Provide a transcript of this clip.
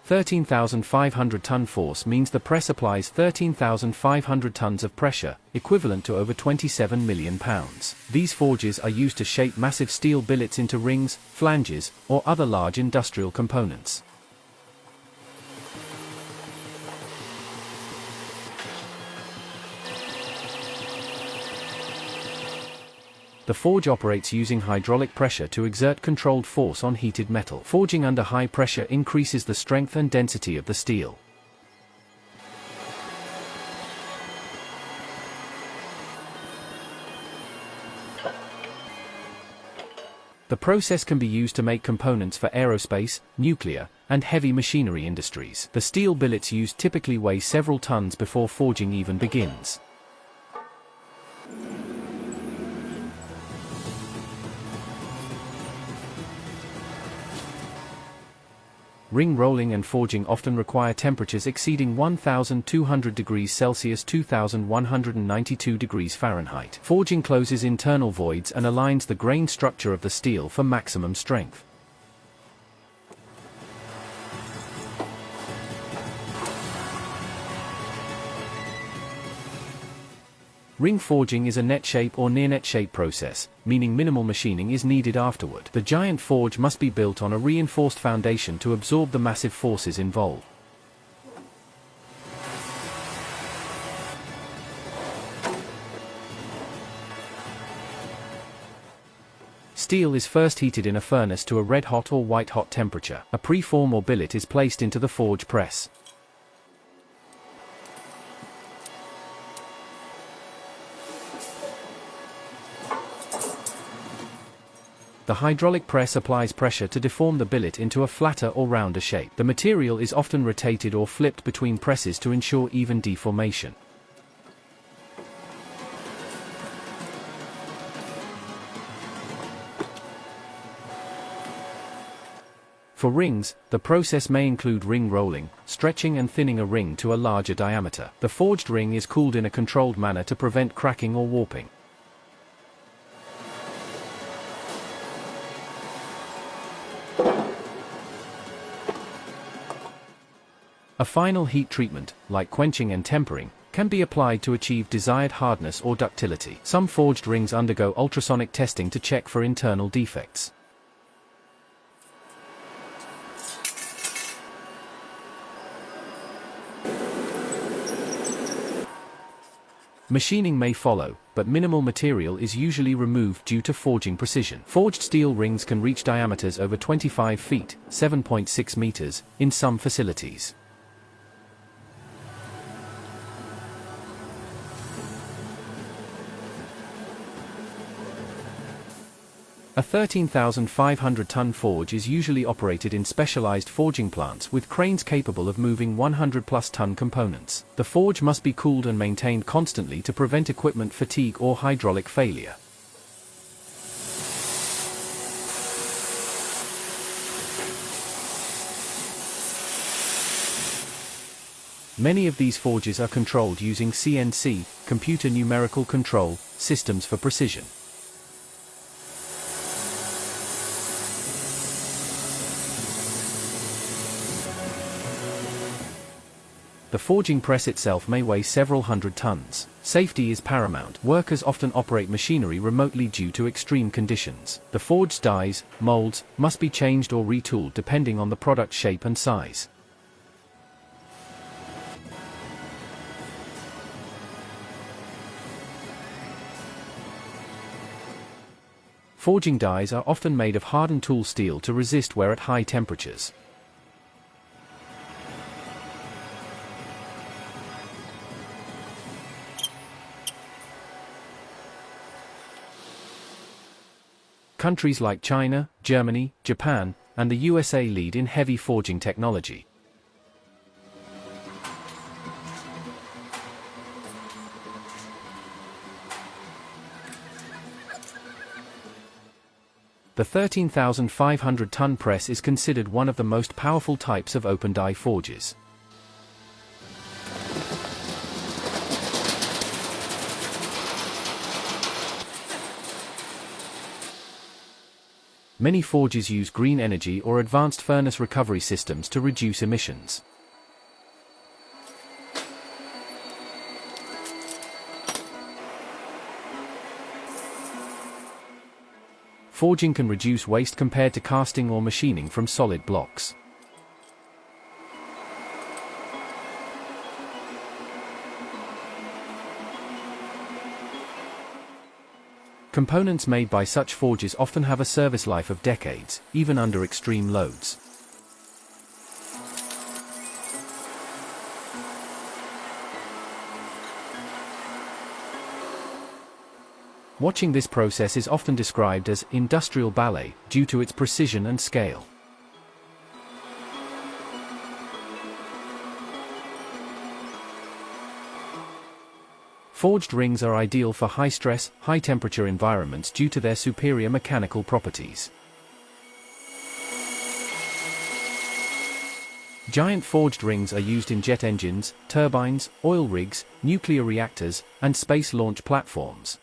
13,500-ton force means the press applies 13,500 tons of pressure, equivalent to over 27 million pounds. These forges are used to shape massive steel billets into rings, flanges, or other large industrial components. The forge operates using hydraulic pressure to exert controlled force on heated metal. Forging under high pressure increases the strength and density of the steel. The process can be used to make components for aerospace, nuclear, and heavy machinery industries. The steel billets used typically weigh several tons before forging even begins. Ring rolling and forging often require temperatures exceeding 1,200 degrees Celsius (2,192 degrees Fahrenheit). Forging closes internal voids and aligns the grain structure of the steel for maximum strength. Ring forging is a net shape or near net shape process, meaning minimal machining is needed afterward. The giant forge must be built on a reinforced foundation to absorb the massive forces involved. Steel is first heated in a furnace to a red-hot or white-hot temperature. A preform or billet is placed into the forge press. The hydraulic press applies pressure to deform the billet into a flatter or rounder shape. The material is often rotated or flipped between presses to ensure even deformation. For rings, the process may include ring rolling, stretching and thinning a ring to a larger diameter. The forged ring is cooled in a controlled manner to prevent cracking or warping. A final heat treatment, like quenching and tempering, can be applied to achieve desired hardness or ductility. Some forged rings undergo ultrasonic testing to check for internal defects. Machining may follow, but minimal material is usually removed due to forging precision. Forged steel rings can reach diameters over 25 feet, 7.6 meters, in some facilities. A 13,500-ton forge is usually operated in specialized forging plants with cranes capable of moving 100-plus-ton components. The forge must be cooled and maintained constantly to prevent equipment fatigue or hydraulic failure. Many of these forges are controlled using CNC, computer numerical control, systems for precision. The forging press itself may weigh several hundred tons. Safety is paramount. Workers often operate machinery remotely due to extreme conditions. The forged dies, molds, must be changed or retooled depending on the product shape and size. Forging dies are often made of hardened tool steel to resist wear at high temperatures. Countries like China, Germany, Japan, and the USA lead in heavy forging technology. The 13,500-ton press is considered one of the most powerful types of open-die forges. Many forges use green energy or advanced furnace recovery systems to reduce emissions. Forging can reduce waste compared to casting or machining from solid blocks. Components made by such forges often have a service life of decades, even under extreme loads. Watching this process is often described as industrial ballet, due to its precision and scale. Forged rings are ideal for high-stress, high-temperature environments due to their superior mechanical properties. Giant forged rings are used in jet engines, turbines, oil rigs, nuclear reactors, and space launch platforms.